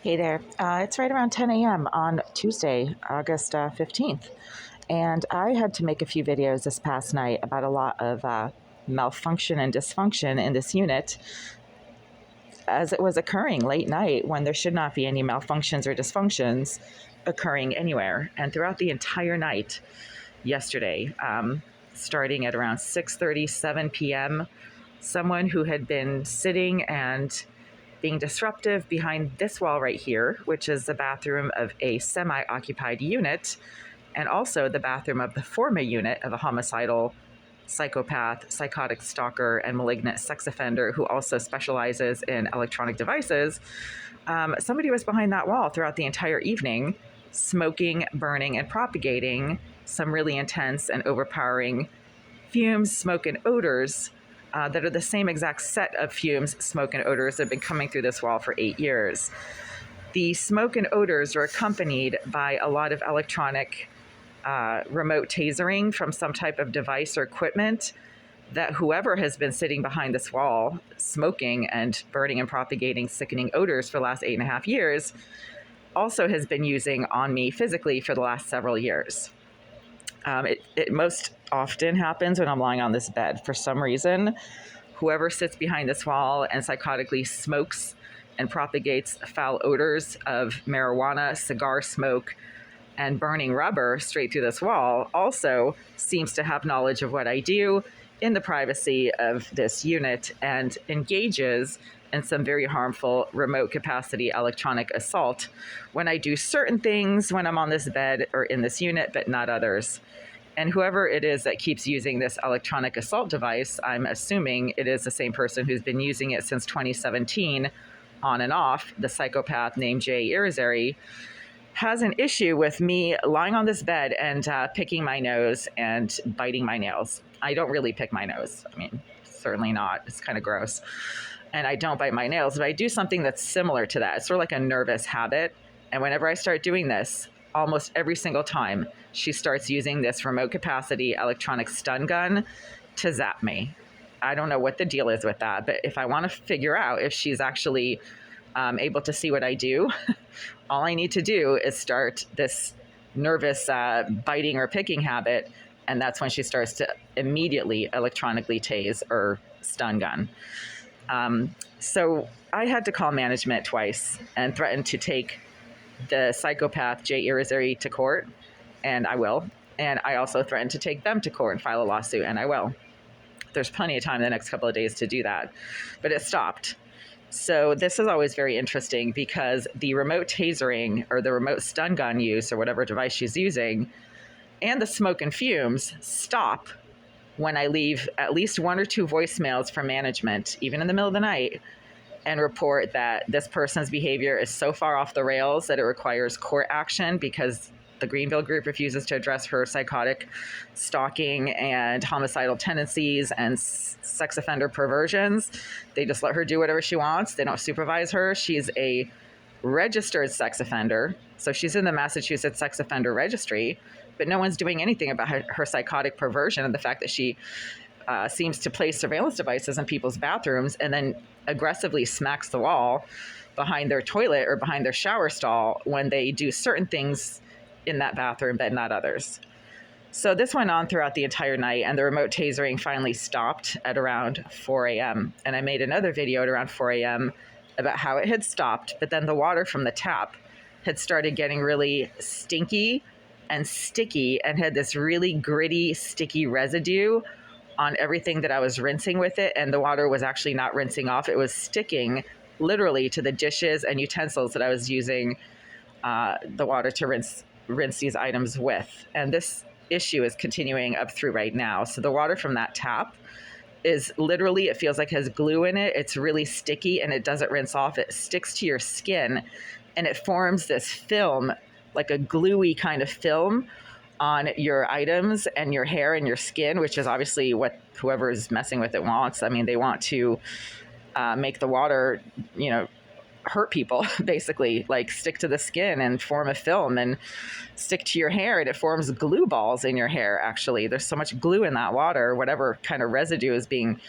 Hey there. It's right around 10 a.m. on Tuesday, August 15th. And I had to make a few videos this past night about a lot of malfunction and dysfunction in this unit as it was occurring late night when there should not be any malfunctions or dysfunctions occurring anywhere. And throughout the entire night yesterday, starting at around 6:37 p.m., someone who had been sitting and being disruptive behind this wall right here, which is the bathroom of a semi-occupied unit, and also the bathroom of the former unit of a homicidal psychopath, psychotic stalker, and malignant sex offender who also specializes in electronic devices. Somebody was behind that wall throughout the entire evening, smoking, burning, and propagating some really intense and overpowering fumes, smoke, and odors that are the same exact set of fumes, smoke, and odors that have been coming through this wall for 8 years. The smoke and odors are accompanied by a lot of electronic remote tasering from some type of device or equipment that whoever has been sitting behind this wall, smoking and burning and propagating sickening odors for the last 8.5 years, also has been using on me physically for the last several years. It most often happens when I'm lying on this bed. For some reason, whoever sits behind this wall and psychotically smokes and propagates foul odors of marijuana, cigar smoke, and burning rubber straight through this wall also seems to have knowledge of what I do in the privacy of this unit and engages in some very harmful remote capacity electronic assault when I do certain things when I'm on this bed or in this unit, but not others. And whoever it is that keeps using this electronic assault device, I'm assuming it is the same person who's been using it since 2017 on and off, the psychopath named Jay Irizarry, has an issue with me lying on this bed and picking my nose and biting my nails. I don't really pick my nose. I mean, certainly not. It's kind of gross. And I don't bite my nails, but I do something that's similar to that. It's sort of like a nervous habit. And whenever I start doing this, almost every single time, she starts using this remote capacity electronic stun gun to zap me. I don't know what the deal is with that, but if I want to figure out if she's actually able to see what I do, all I need to do is start this nervous biting or picking habit, and that's when she starts to immediately electronically tase or stun gun. So I had to call management twice and threaten to take the psychopath Jay Irizarry to court, and I will. And I also threatened to take them to court and file a lawsuit, and I will. There's plenty of time the next couple of days to do that, but it stopped. So this is always very interesting because the remote tasering or the remote stun gun use or whatever device she's using and the smoke and fumes stop when I leave at least one or two voicemails from management, even in the middle of the night, and report that this person's behavior is so far off the rails that it requires court action because the Greenville group refuses to address her psychotic stalking and homicidal tendencies and sex offender perversions. They just let her do whatever she wants. They don't supervise her. She's a registered sex offender. So she's in the Massachusetts Sex Offender Registry, but no one's doing anything about her psychotic perversion and the fact that she seems to place surveillance devices in people's bathrooms and then aggressively smacks the wall behind their toilet or behind their shower stall when they do certain things in that bathroom, but not others. So this went on throughout the entire night, and the remote tasering finally stopped at around 4 a.m. And I made another video at around 4 a.m. about how it had stopped, but then the water from the tap had started getting really stinky and sticky and had this really gritty, sticky residue on everything that I was rinsing with it. And the water was actually not rinsing off. It was sticking literally to the dishes and utensils that I was using the water to rinse these items with. And this issue is continuing up through right now. So the water from that tap is literally, it feels like has glue in it. It's really sticky and it doesn't rinse off. It sticks to your skin and it forms this film, like a gluey kind of film on your items and your hair and your skin, which is obviously what whoever is messing with it wants. I mean, they want to make the water, hurt people, basically, like stick to the skin and form a film and stick to your hair, and it forms glue balls in your hair. Actually, there's so much glue in that water, whatever kind of residue is being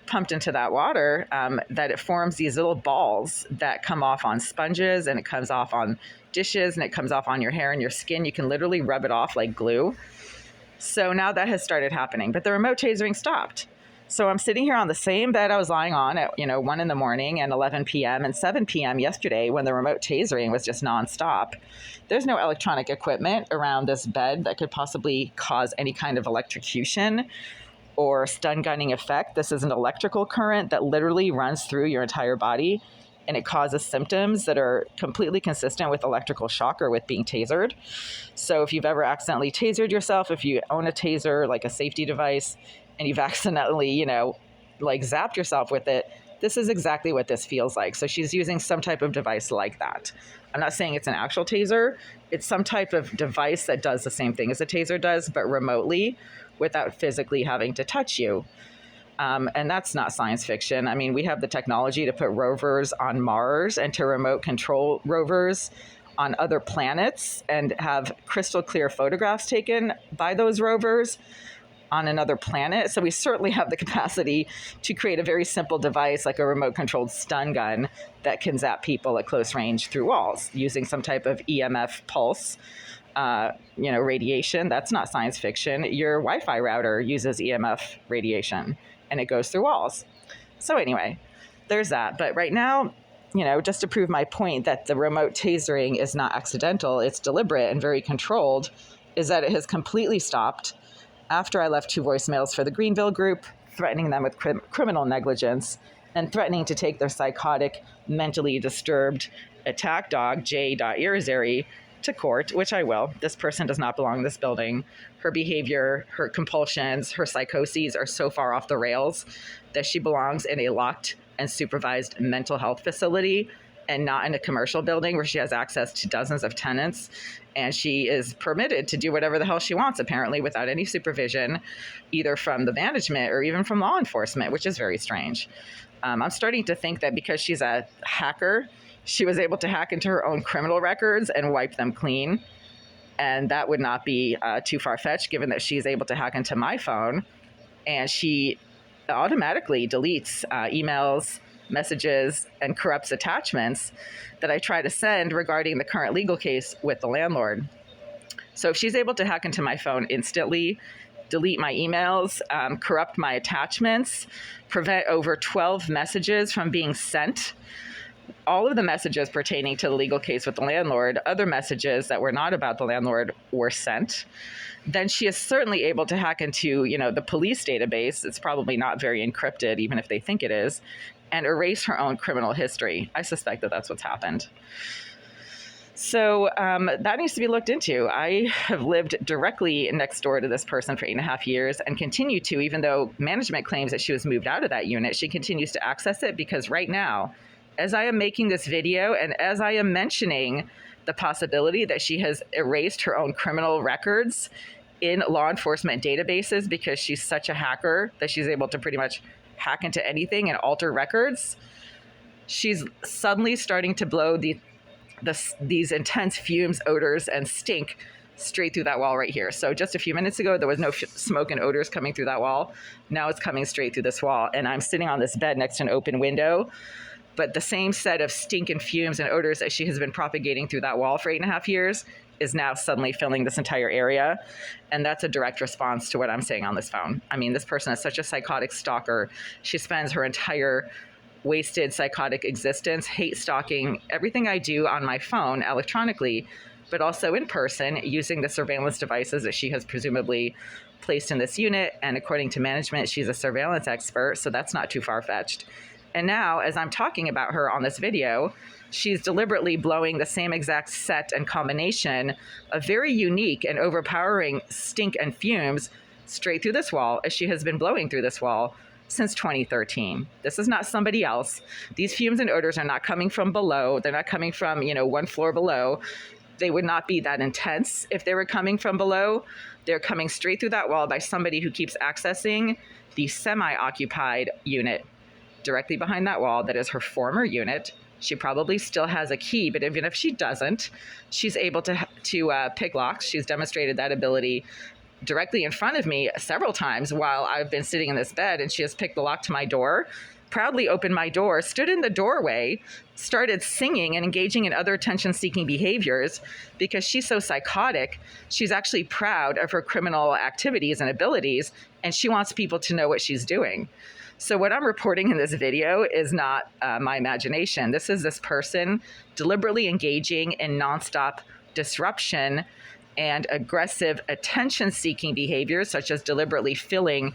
pumped into that water, that it forms these little balls that come off on sponges, and it comes off on dishes, and it comes off on your hair and your skin. You can literally rub it off like glue. So now that has started happening, but the remote tasering stopped. So I'm sitting here on the same bed I was lying on at 1 in the morning and 11 p.m. and 7 p.m. yesterday when the remote tasering was just nonstop. There's no electronic equipment around this bed that could possibly cause any kind of electrocution or stun gunning effect. This is an electrical current that literally runs through your entire body, and it causes symptoms that are completely consistent with electrical shock or with being tasered. So if you've ever accidentally tasered yourself, if you own a taser, like a safety device, and you've accidentally, zapped yourself with it, this is exactly what this feels like. So she's using some type of device like that. I'm not saying it's an actual taser. It's some type of device that does the same thing as a taser does, but remotely without physically having to touch you. And that's not science fiction. I mean, we have the technology to put rovers on Mars and to remote control rovers on other planets and have crystal clear photographs taken by those rovers on another planet. So we certainly have the capacity to create a very simple device like a remote controlled stun gun that can zap people at close range through walls using some type of EMF pulse. Radiation. That's not science fiction. Your Wi-Fi router uses EMF radiation and it goes through walls. So anyway, there's that. But right now, just to prove my point that the remote tasering is not accidental, it's deliberate and very controlled, is that it has completely stopped after I left 2 voicemails for the Greenville group, threatening them with criminal negligence and threatening to take their psychotic, mentally disturbed attack dog, J. Irizarry, to court, which I will. This person does not belong in this building. Her behavior, her compulsions, her psychoses are so far off the rails that she belongs in a locked and supervised mental health facility and not in a commercial building where she has access to dozens of tenants. And she is permitted to do whatever the hell she wants, apparently, without any supervision, either from the management or even from law enforcement, which is very strange. I'm starting to think that because she's a hacker, she was able to hack into her own criminal records and wipe them clean. And that would not be too far-fetched, given that she's able to hack into my phone. And she automatically deletes emails, messages, and corrupts attachments that I try to send regarding the current legal case with the landlord. So if she's able to hack into my phone instantly, delete my emails, corrupt my attachments, prevent over 12 messages from being sent, all of the messages pertaining to the legal case with the landlord, other messages that were not about the landlord were sent, then she is certainly able to hack into, the police database. It's probably not very encrypted, even if they think it is, and erase her own criminal history. I suspect that that's what's happened. So that needs to be looked into. I have lived directly next door to this person for 8.5 years and continue to, even though management claims that she was moved out of that unit, she continues to access it because right now, as I am making this video and as I am mentioning the possibility that she has erased her own criminal records in law enforcement databases because she's such a hacker that she's able to pretty much hack into anything and alter records, she's suddenly starting to blow these intense fumes, odors, and stink straight through that wall right here. So just a few minutes ago, there was no smoke and odors coming through that wall. Now it's coming straight through this wall. And I'm sitting on this bed next to an open window, but the same set of stink and fumes and odors that she has been propagating through that wall for 8.5 years is now suddenly filling this entire area. And that's a direct response to what I'm saying on this phone. I mean, this person is such a psychotic stalker. She spends her entire wasted psychotic existence hate stalking everything I do on my phone electronically, but also in person using the surveillance devices that she has presumably placed in this unit. And according to management, she's a surveillance expert, so that's not too far-fetched. And now, as I'm talking about her on this video, she's deliberately blowing the same exact set and combination of very unique and overpowering stink and fumes straight through this wall as she has been blowing through this wall since 2013. This is not somebody else. These fumes and odors are not coming from below. They're not coming from, one floor below. They would not be that intense if they were coming from below. They're coming straight through that wall by somebody who keeps accessing the semi-occupied unit directly behind that wall. That is her former unit. She probably still has a key, but even if she doesn't, she's able to pick locks. She's demonstrated that ability directly in front of me several times while I've been sitting in this bed, and she has picked the lock to my door, proudly opened my door, stood in the doorway, started singing and engaging in other attention-seeking behaviors because she's so psychotic. She's actually proud of her criminal activities and abilities, and she wants people to know what she's doing. So what I'm reporting in this video is not my imagination. This is this person deliberately engaging in nonstop disruption and aggressive attention-seeking behaviors, such as deliberately filling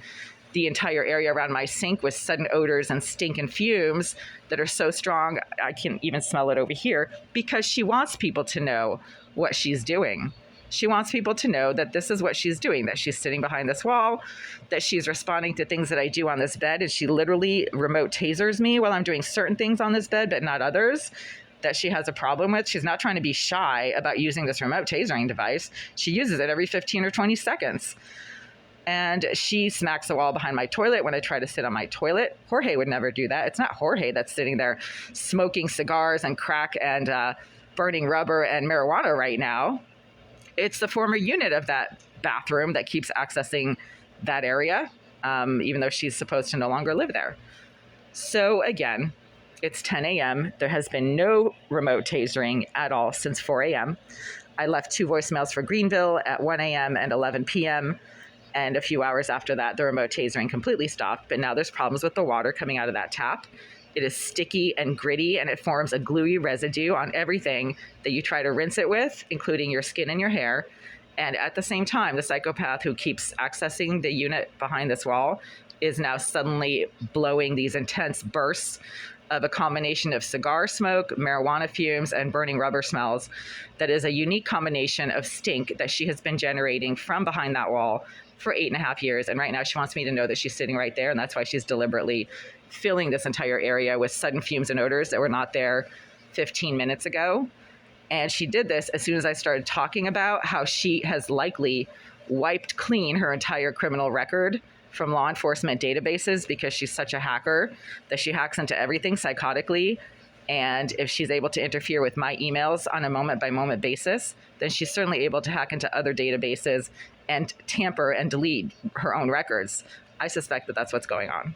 the entire area around my sink with sudden odors and stink and fumes that are so strong I can even smell it over here, because she wants people to know what she's doing. She wants people to know that this is what she's doing, that she's sitting behind this wall, that she's responding to things that I do on this bed, and she literally remote tasers me while I'm doing certain things on this bed, but not others, that she has a problem with. She's not trying to be shy about using this remote tasering device. She uses it every 15 or 20 seconds. And she smacks the wall behind my toilet when I try to sit on my toilet. Jorge would never do that. It's not Jorge that's sitting there smoking cigars and crack and burning rubber and marijuana right now. It's the former unit of that bathroom that keeps accessing that area, even though she's supposed to no longer live there. So again, it's 10 a.m. There has been no remote tasering at all since 4 a.m. I left 2 voicemails for Greenville at 1 a.m. and 11 p.m. And a few hours after that, the remote tasering completely stopped. But now there's problems with the water coming out of that tap. It is sticky and gritty, and it forms a gluey residue on everything that you try to rinse it with, including your skin and your hair. And at the same time, the psychopath who keeps accessing the unit behind this wall is now suddenly blowing these intense bursts of a combination of cigar smoke, marijuana fumes, and burning rubber smells. That is a unique combination of stink that she has been generating from behind that wall for 8.5 years. And right now she wants me to know that she's sitting right there. And that's why she's deliberately filling this entire area with sudden fumes and odors that were not there 15 minutes ago. And she did this as soon as I started talking about how she has likely wiped clean her entire criminal record from law enforcement databases, because she's such a hacker that she hacks into everything psychotically. And if she's able to interfere with my emails on a moment-by-moment basis, then she's certainly able to hack into other databases and tamper and delete her own records. I suspect that that's what's going on.